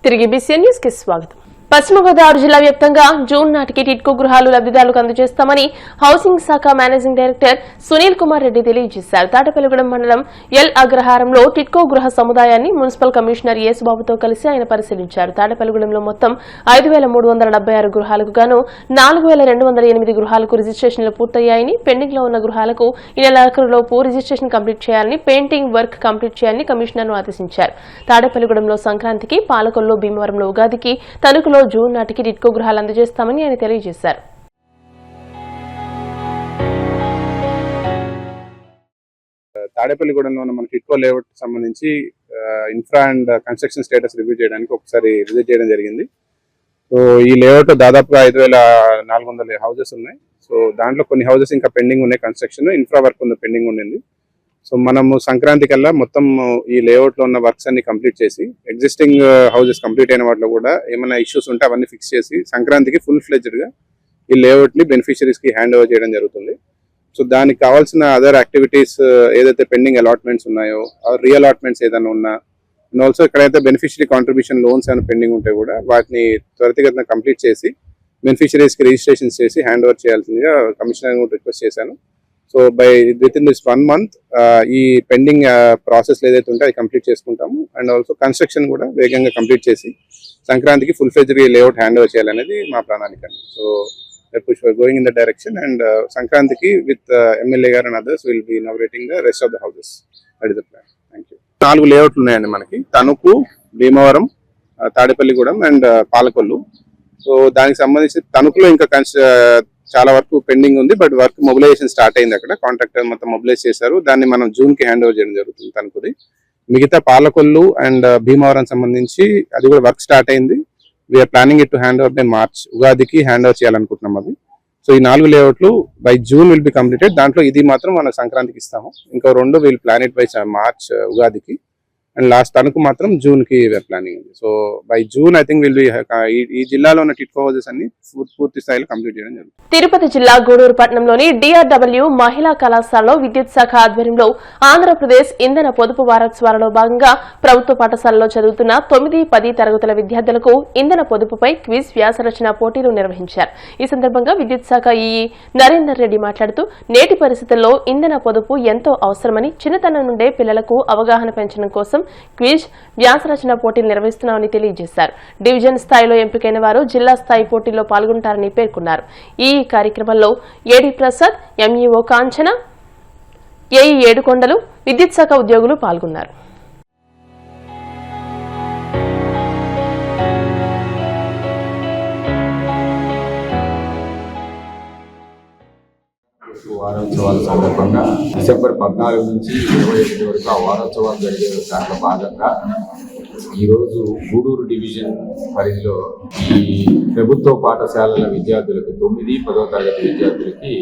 తిరిగి BCN news కి స్వాగతం. పశ్చిమ గోదావరి జిల్లా వ్యాప్తంగా జూన్ నాటికి టిట్కో గృహాలు లబ్ధిదారులకు అందజేస్తామని హౌసింగ్ శాఖ మేనేజింగ్ డైరెక్టర్ సునీల్ కుమార్ రెడ్డి తెలియజేశారు. తాడేపల్లిగూడెం మండలం ఎల్ అగ్రహారంలో టిట్కో గృహ సముదాయాన్ని మున్సిపల్ కమిషనర్ యేసుబాబుతో కలిసి ఆయన పరిశీలించారు. తాడేపల్లిగూడెంలో మొత్తం 5376 గృహాలకు గాను 4208 గృహాలకు రిజిస్ట్రేషన్లు పూర్తయ్యాయని, పెండింగ్ లో ఉన్న గృహాలకు ఈ నెలాఖరులోపు రిజిస్ట్రేషన్ కంప్లీట్ చేయాలని, పెయింటింగ్ వర్క్ కంప్లీట్ చేయాలని కమిషనర్ను ఆదేశించారు. తాడేపల్లిగూడెంలో సంక్రాంతికి, పాలకొల్లో, భీమవరంలో ఉగాదికి, తణుకులో జూన్ నాటికి టిట్కో గృహాలు అందజేస్తామని ఆయన తెలియజేశారు. తాడేపల్లిగూడెంలో ఉన్న మన టిట్కో లేఅవుట్ సంబంధించి infra and construction status review చేయడానికి ఒకసారి విజిట్ చేయడం జరిగింది. సో ఈ లేఅవుట్ దాదాపుగా 5400 హౌసెస్ ఉన్నాయి. సో దాంట్లో కొన్ని హౌసెస్ ఇంకా పెండింగ్ ఉన్నాయి, కన్స్ట్రక్షన్ ఇన్ఫ్రా వర్క్ ఉంది, పెండింగ్ ఉండింది. సో మనము సంక్రాంతి కల్లా మొత్తం ఈ లేఅవుట్ లో ఉన్న వర్క్స్ అన్ని కంప్లీట్ చేసి, ఎగ్జిస్టింగ్ హౌసెస్ కంప్లీట్ అయిన వాటిలో కూడా ఏమైనా ఇష్యూస్ ఉంటే అవన్నీ ఫిక్స్ చేసి సంక్రాంతికి ఫుల్ ఫ్లెడ్జ్డ్ గా ఈ లేఅవుట్ ని బెనిఫిషరీస్ కి హ్యాండ్ ఓవర్ చేయడం జరుగుతుంది. సో దానికి కావాల్సిన అదర్ యాక్టివిటీస్ ఏదైతే పెండింగ్ అలాట్మెంట్స్ ఉన్నాయో, రీ అలాట్మెంట్స్ ఏదైనా ఉన్నా, అండ్ ఆల్సో ఎక్కడైతే బెనిఫిషరీ కాంట్రిబ్యూషన్ లోన్స్ ఏమైనా పెండింగ్ ఉంటాయి కూడా వాటిని త్వరితగతిన కంప్లీట్ చేసి బెనిఫిషరీస్ కి రిజిస్ట్రేషన్ చేసి హ్యాండ్ ఓవర్ చేయాల్సిందిగా కమిషనర్ కూడా రిక్వెస్ట్ చేశాను. So with in this 1 month ఈ పెండింగ్ ప్రాసెస్ ఏదైతే ఉంటే అది కంప్లీట్ చేసుకుంటాము. అండ్ ఆల్సో కన్స్ట్రక్షన్ కూడా వేగంగా కంప్లీట్ చేసి సంక్రాంతికి full fledged layout hand over చేయాలనేది మా ప్రణాళిక. So going in the direction and సంక్రాంతికి విత్ ఎమ్మెల్యే గారు and others will be inaugurating the rest of the houses. That is the plan. Thank you. 4 లేఅవుట్లు ఉన్నాయండి మనకి: తణుకు, భీమవరం, తాడేపల్లిగూడెం అండ్ పాలకొల్లు. సో దానికి సంబంధించి తణుకులో ఇంకా చాలా వరకు పెండింగ్ ఉంది, బట్ వర్క్ మొబిలైజేషన్ స్టార్ట్ అయింది. అక్కడ కాంట్రాక్టర్ మొత్తం మొబిలైజ్ చేశారు. దాన్ని మనం జూన్ కి హ్యాండ్ ఓవర్ చేయడం జరుగుతుంది తణుకుది. మిగతా పాలకొల్లు అండ్ భీమవరం సంబంధించి అది కూడా వర్క్ స్టార్ట్ అయింది. We are planning it to hand over by March. ఉగాదికి హ్యాండ్ ఓవర్ చేయాలనుకుంటున్నాం అది. సో ఈ 4 లేఅవుట్లు by June will be completed. దాంట్లో ఇది మాత్రం మనం సంక్రాంతికి ఇస్తాము. ఇంకో 2 will plan it by March ఉగాదికి, అండ్ లాస్ట్ తణుకు మాత్రం జూన్ కి ప్లానింగ్ ఉంది. So by June I think will be ఈ జిల్లాలో ఉన్న టిట్కో హౌసెస్ అన్ని పూర్తి స్థాయిలో కంప్లీట్ చేయడం జరుగుతుంది. తిరుపతి జిల్లా గూడూరు పట్టణంలోని DRW మహిళా కళాశాలలో విద్యుత్ శాఖ ఆధ్వర్యంలో ఆంధ్రప్రదేశ్ ఇంధన పొదుపు వారోత్సవాలలో భాగంగా ప్రభుత్వ పాఠశాలలో చదువుతున్న 9, 10 తరగతుల విద్యార్థులకు ఇంధన పొదుపుపై క్విజ్ వ్యాసరచన పోటీలు నిర్వహించారు. ఈ సందర్భంగా విద్యుత్ శాఖ ఈఈ నరేందర్ రెడ్డి మాట్లాడుతూ, నేటి పరిస్థితుల్లో ఇంధన పొదుపు ఎంతో అవసరమని, చిన్నతనం నుండే పిల్లలకు అవగాహన పెంచడం కోసం క్విజ్ వ్యాసరచన పోటీలు నిర్వహిస్తున్నామని తెలియజేశారు. డివిజన్ స్థాయిలో ఎంపికైన వారు జిల్లా స్థాయి పోటీల్లో పాల్గొంటారని పేర్కొన్నారు. ఈ కార్యక్రమంలో ఏడీ ప్రసాద్, ఎంఈఓ కాంచన, ఏఈ ఏడుకొండలు, విద్యుత్ శాఖ ఉద్యోగులు పాల్గొన్నారు. వారోత్సవాల సందర్భంగా డిసెంబర్ 14 నుంచి 21 వరకు ఆ వారోత్సవాలు జరిగే దాంట్లో భాగంగా ఈరోజు గూడూరు డివిజన్ పరిధిలో ఈ ప్రభుత్వ పాఠశాలల విద్యార్థులకు 9, 10వ తరగతి విద్యార్థులకి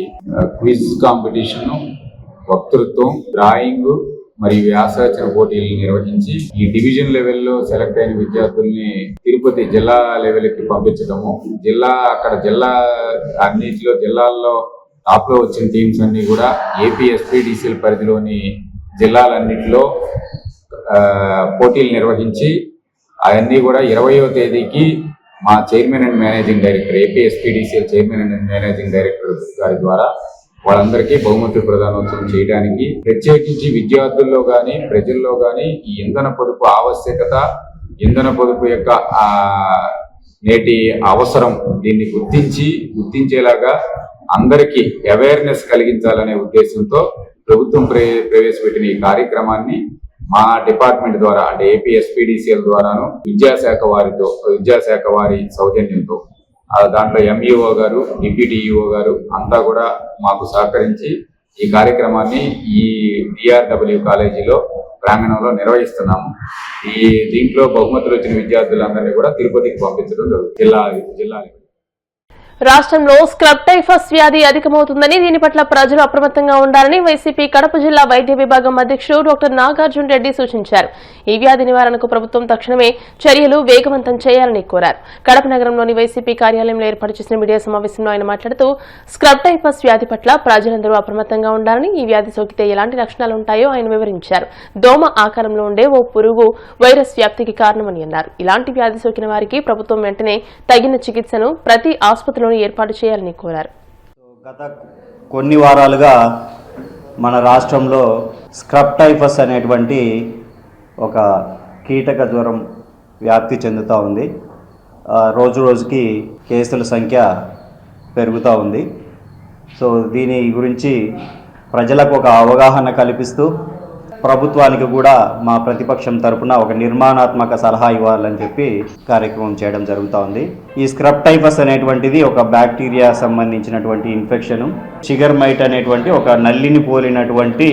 క్విజ్ కాంపిటీషన్, వక్తృత్వం, డ్రాయింగ్ మరియు వ్యాసరచన పోటీలు నిర్వహించి ఈ డివిజన్ లెవెల్లో సెలెక్ట్ అయిన విద్యార్థుల్ని తిరుపతి జిల్లా లెవెల్కి పంపించడము. జిల్లా అన్నింటిలో జిల్లాల్లో టాప్ లో వచ్చిన టీమ్స్ అన్ని కూడా ఏపీ SPDCL పరిధిలోని జిల్లాలన్నింటిలో పోటీలు నిర్వహించి అవన్నీ కూడా 20వ తేదీకి మా chairman and managing director, AP SPDCL chairman and managing director గారి ద్వారా వాళ్ళందరికీ బహుమతి ప్రదానోత్సవం చేయడానికి, ప్రత్యేకించి విద్యార్థుల్లో కానీ ప్రజల్లో కానీ ఈ ఇంధన పొదుపు ఆవశ్యకత, ఇంధన పొదుపు యొక్క నేటి అవసరం దీన్ని గుర్తించేలాగా అందరికీ అవేర్నెస్ కలిగించాలనే ఉద్దేశంతో ప్రభుత్వం ప్రవేశపెట్టిన ఈ కార్యక్రమాన్ని మా డిపార్ట్మెంట్ ద్వారా, అంటే ఏపీ SPDCL ద్వారాను విద్యాశాఖ వారి సౌజన్యంతో, దాంట్లో ఎంఈఓ గారు, డిప్యూటీ ఈఓ గారు అంతా కూడా మాకు సహకరించి ఈ కార్యక్రమాన్ని ఈ DRW కాలేజీలో ప్రాంగణంలో నిర్వహిస్తున్నాము. దీంట్లో బహుమతులు వచ్చిన విద్యార్థులందరినీ కూడా తిరుపతికి పంపించడం జరుగుతుంది. జిల్లా రాష్ట్రంలో స్క్రబ్ టైఫస్ వ్యాధి అధికమవుతుందని దీని పట్ల ప్రజలు అప్రమత్తంగా ఉండాలని వైసీపీ కడప జిల్లా వైద్య విభాగం అధ్యక్షుడు డాక్టర్ నాగార్జున రెడ్డి సూచించారు. ఈ వ్యాధి నివారణకు ప్రభుత్వం తక్షణమే చర్యలు వేగవంతం చేయాలని కోరారు. కడప నగరంలోని వైసీపీ కార్యాలయంలో ఏర్పాటు చేసిన మీడియా సమావేశంలో ఆయన మాట్లాడుతూ స్క్రబ్ టైఫస్ వ్యాధి పట్ల ప్రజలందరూ అప్రమత్తంగా ఉండాలని, ఈ వ్యాధి సోకితే ఎలాంటి లక్షణాలు ఉంటాయో ఆయన వివరించారు. దోమ ఆకారంలో ఉండే ఓ పురుగు వైరస్ వ్యాప్తికి కారణమని అన్నారు. ఇలాంటి వ్యాధి సోకిన వారికి ప్రభుత్వం వెంటనే తగిన చికిత్సను ప్రతి ఆసుపత్రిలో ఏర్పాటు చేయాలని కోరారు. గత కొన్ని వారాలుగా మన రాష్ట్రంలో స్క్రబ్ టైఫస్ అనేటువంటి ఒక కీటక జ్వరం వ్యాప్తి చెందుతూ ఉంది. రోజు రోజుకి కేసుల సంఖ్య పెరుగుతూ ఉంది. సో దీని గురించి ప్రజలకు ఒక అవగాహన కల్పిస్తూ ప్రభుత్వానికి కూడా మా ప్రతిపక్షం తరపున ఒక నిర్మాణాత్మక సలహా ఇవ్వాలని చెప్పి కార్యక్రమం చేయడం జరుగుతూ ఉంది. ఈ స్క్రబ్ టైఫస్ అనేటువంటిది ఒక బ్యాక్టీరియా సంబంధించినటువంటి ఇన్ఫెక్షను. షుగర్ మైట్ అనేటువంటి ఒక నల్లిని పోలినటువంటి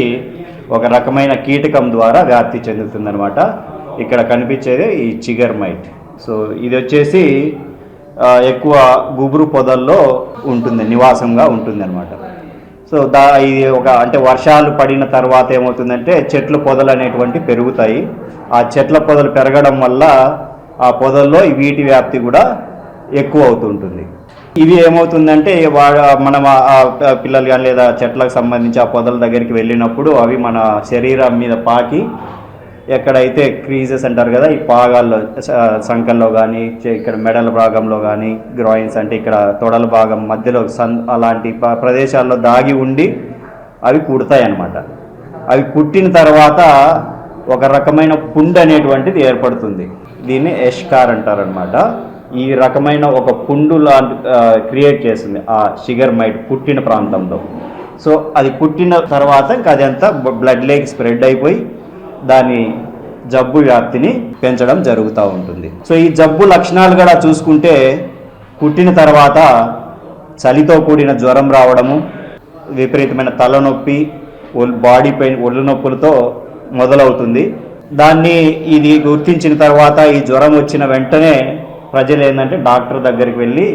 ఒక రకమైన కీటకం ద్వారా వ్యాప్తి చెందుతుందన్నమాట. ఇక్కడ కనిపించేది ఈ షుగర్ మైట్. సో ఇది వచ్చేసి ఎక్కువ గుబురు పొదల్లో ఉంటుంది, నివాసంగా ఉంటుంది అనమాట. సో ఇది అంటే వర్షాలు పడిన తర్వాత ఏమవుతుందంటే చెట్ల పొదలు అనేటువంటి పెరుగుతాయి. ఆ చెట్ల పొదలు పెరగడం వల్ల ఆ పొదల్లో వీటి వ్యాప్తి కూడా ఎక్కువ అవుతుంటుంది. ఇవి ఏమవుతుందంటే మనం ఆ పిల్లలు కానీ లేదా చెట్లకు సంబంధించి ఆ పొదల దగ్గరికి వెళ్ళినప్పుడు అవి మన శరీరం మీద పాకి ఎక్కడైతే క్రీజెస్ అంటారు కదా, ఈ పాగాల్లో సంకల్లో కానీ ఇక్కడ మెడల భాగంలో కానీ గ్రాయిన్స్ అంటే ఇక్కడ తొడల భాగం మధ్యలో అలాంటి ప్రదేశాల్లో దాగి ఉండి అవి కుడతాయి అన్నమాట. అవి కుట్టిన తర్వాత ఒక రకమైన పుండు అనేటువంటిది ఏర్పడుతుంది. దీన్ని ఎష్కార్ అంటారనమాట. ఈ రకమైన ఒక పుండు లాంటి క్రియేట్ చేస్తుంది ఆ షుగర్ మైట్ పుట్టిన ప్రాంతంలో. సో అది పుట్టిన తర్వాత ఇంకా అదంతా బ్లడ్ లేక్ స్ప్రెడ్ అయిపోయి దాని జబ్బు వ్యాప్తిని పెంచడం జరుగుతూ ఉంటుంది. సో ఈ జబ్బు లక్షణాలు కూడా చూసుకుంటే పుట్టిన తర్వాత చలితో కూడిన జ్వరం రావడము, విపరీతమైన తలనొప్పి, బాడీ పెయిన్, ఒళ్ళు నొప్పులతో మొదలవుతుంది. దాన్ని ఇది గుర్తించిన తర్వాత ఈ జ్వరం వచ్చిన వెంటనే ప్రజలు ఏంటంటే డాక్టర్ దగ్గరికి వెళ్ళి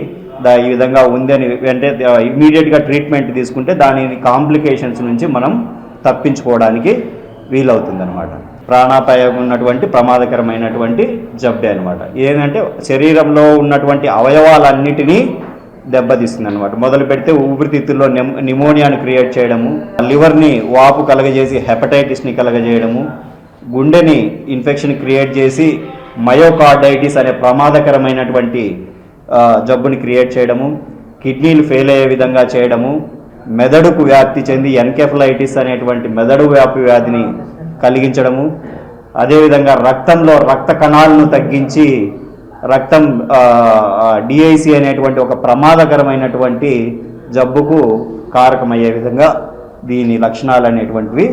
ఈ విధంగా ఉంది అని వెంటనే ఇమీడియట్గా ట్రీట్మెంట్ తీసుకుంటే దాని కాంప్లికేషన్స్ నుంచి మనం తప్పించుకోవడానికి వీలవుతుందన్నమాట. ప్రాణాపాయం ఉన్నటువంటి ప్రమాదకరమైనటువంటి జబ్బే అనమాట. ఏంటంటే శరీరంలో ఉన్నటువంటి అవయవాలన్నిటినీ దెబ్బతీస్తుంది అనమాట. మొదలు పెడితే ఊపిరితిత్తుల్లో నిమోనియాను క్రియేట్ చేయడము, లివర్ని వాపు కలగజేసి హెపటైటిస్ని కలగజేయడము, గుండెని ఇన్ఫెక్షన్ క్రియేట్ చేసి మయోకార్డైటిస్ అనే ప్రమాదకరమైనటువంటి జబ్బుని క్రియేట్ చేయడము, కిడ్నీలు ఫెయిల్ అయ్యే విధంగా చేయడము, మెదడుకు వ్యాప్తి చెంది ఎన్కెఫలైటిస్ అనేటువంటి మెదడు వ్యాపి వ్యాధిని కలిగించడము, అదేవిధంగా రక్తంలో రక్త కణాలను తగ్గించి రక్తం డిఐసి అనేటువంటి ఒక ప్రమాదకరమైనటువంటి జబ్బుకు కారకమయ్యే విధంగా దీని లక్షణాలు అనేటువంటివి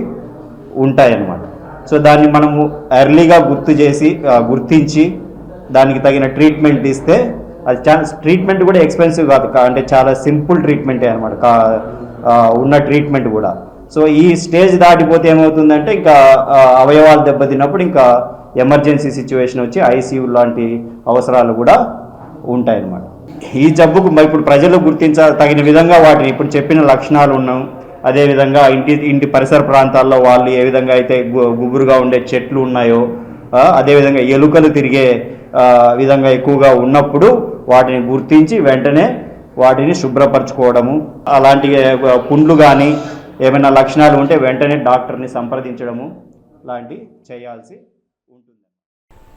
ఉంటాయన్నమాట. సో దాన్ని మనము ఎర్లీగా గుర్తించి దానికి తగిన ట్రీట్మెంట్ ఇస్తే అది ట్రీట్మెంట్ కూడా ఎక్స్పెన్సివ్ కాదు, అంటే చాలా సింపుల్ ట్రీట్మెంటే అనమాట ఉన్న ట్రీట్మెంట్ కూడా. సో ఈ స్టేజ్ దాటిపోతే ఏమవుతుందంటే ఇంకా అవయవాలు దెబ్బతిన్నప్పుడు ఇంకా ఎమర్జెన్సీ సిచ్యువేషన్ వచ్చి ఐసీయూ లాంటి అవసరాలు కూడా ఉంటాయన్నమాట. ఈ జబ్బుకు ఇప్పుడు ప్రజలు తగిన విధంగా వాటిని ఇప్పుడు చెప్పిన లక్షణాలు ఉన్నాం. అదేవిధంగా ఇంటి పరిసర ప్రాంతాల్లో వాళ్ళు ఏ విధంగా అయితే గుబురుగా ఉండే చెట్లు ఉన్నాయో, అదేవిధంగా ఎలుకలు తిరిగే విధంగా ఎక్కువగా ఉన్నప్పుడు వాటిని గుర్తించి వెంటనే వాటిని శుభ్రపరచుకోవడము, అలాంటి పుండ్లు కానీ ఏమైనా లక్షణాలు ఉంటే వెంటనే డాక్టర్ని సంప్రదించడము లాంటి చేయాల్సి ఉంటుంది.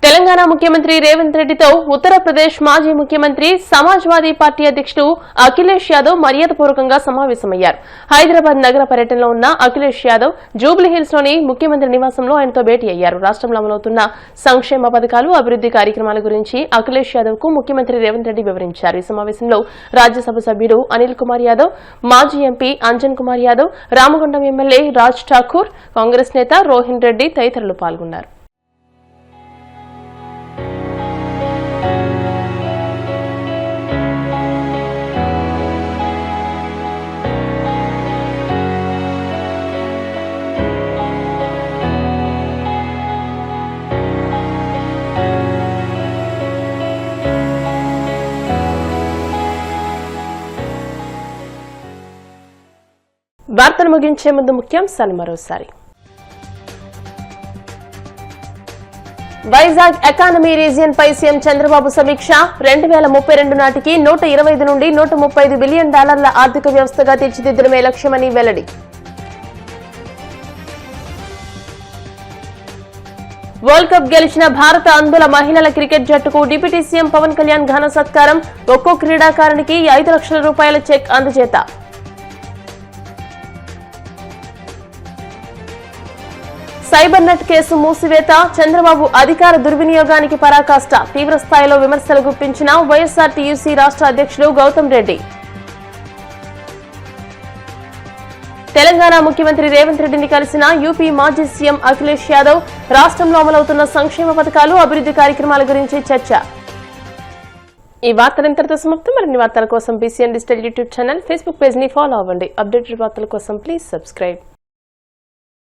తెలంగాణ ముఖ్యమంత్రి రేవంత్ రెడ్డితో ఉత్తరప్రదేశ్ మాజీ ముఖ్యమంత్రి సమాజ్వాదీ పార్టీ అధ్యక్షుడు అఖిలేష్ యాదవ్ మర్యాదపూర్వకంగా సమావేశమయ్యారు. హైదరాబాద్ నగర పర్యటనలో ఉన్న అఖిలేష్ యాదవ్ జూబ్లీహిల్స్ లోని ముఖ్యమంత్రి నివాసంలో ఆయనతో భేటీ అయ్యారు. రాష్ట్రంలో అమలవుతున్న సంక్షేమ పథకాలు, అభివృద్ది కార్యక్రమాల గురించి అఖిలేష్ యాదవ్ కు ముఖ్యమంత్రి రేవంత్ రెడ్డి వివరించారు. ఈ సమావేశంలో రాజ్యసభ సభ్యుడు అనిల్ కుమార్ యాదవ్, మాజీ ఎంపీ అంజన్ కుమార్ యాదవ్, రామగుండం ఎమ్మెల్యే రాజ్ ఠాకూర్, కాంగ్రెస్ నేత రోహిన్ రెడ్డి తదితరులు పాల్గొన్నారు. వార్తలు ముగించే ముందు ముఖ్యాంశాలు మరోసారి. వైజాగ్ ఎకానమీ రీజియన్ పై సీఎం చంద్రబాబు సమీక్ష. 2032 నాటికి 125 నుండి 135 బిలియన్ డాలర్ల ఆర్థిక వ్యవస్థగా తీర్చిదిద్దడమే లక్ష్యమని వెల్లడి. వరల్డ్ కప్ గెలిచిన భారత అందుల మహిళల క్రికెట్ జట్టుకు డిప్యూటీ సీఎం పవన్ కళ్యాణ్ ఘన సత్కారం. ఒక్కో క్రీడాకారునికి 5 లక్షల రూపాయల చెక్ అందజేత. సైబర్ నెట్ కేసు మూసివేత. చంద్రబాబు అధికార దుర్వినియోగానికి పరాకాష్ట. తీవ్ర స్థాయిలో విమర్శలు గుప్పించిన వైఎస్ఆర్టీయూసీ రాష్ట్ర అధ్యక్షుడు గౌతమ్ రెడ్డి. తెలంగాణ ముఖ్యమంత్రి రేవంత్ రెడ్డిని కలిసిన యూపీ మాజీ సీఎం అఖిలేష్ యాదవ్. రాష్ట్రంలో అమలవుతున్న సంక్షేమ పథకాలు, అభివృద్ధి కార్యక్రమాల గురించి చర్చ. ఈ వార్తలు ఇంతటితో సమాప్తం. మరిన్ని వార్తల కోసం BCN digital YouTube channel, Facebook page ని ఫాలో అవ్వండి. అప్డేటెడ్ వార్తల కోసం ప్లీజ్ సబ్స్క్రైబ్.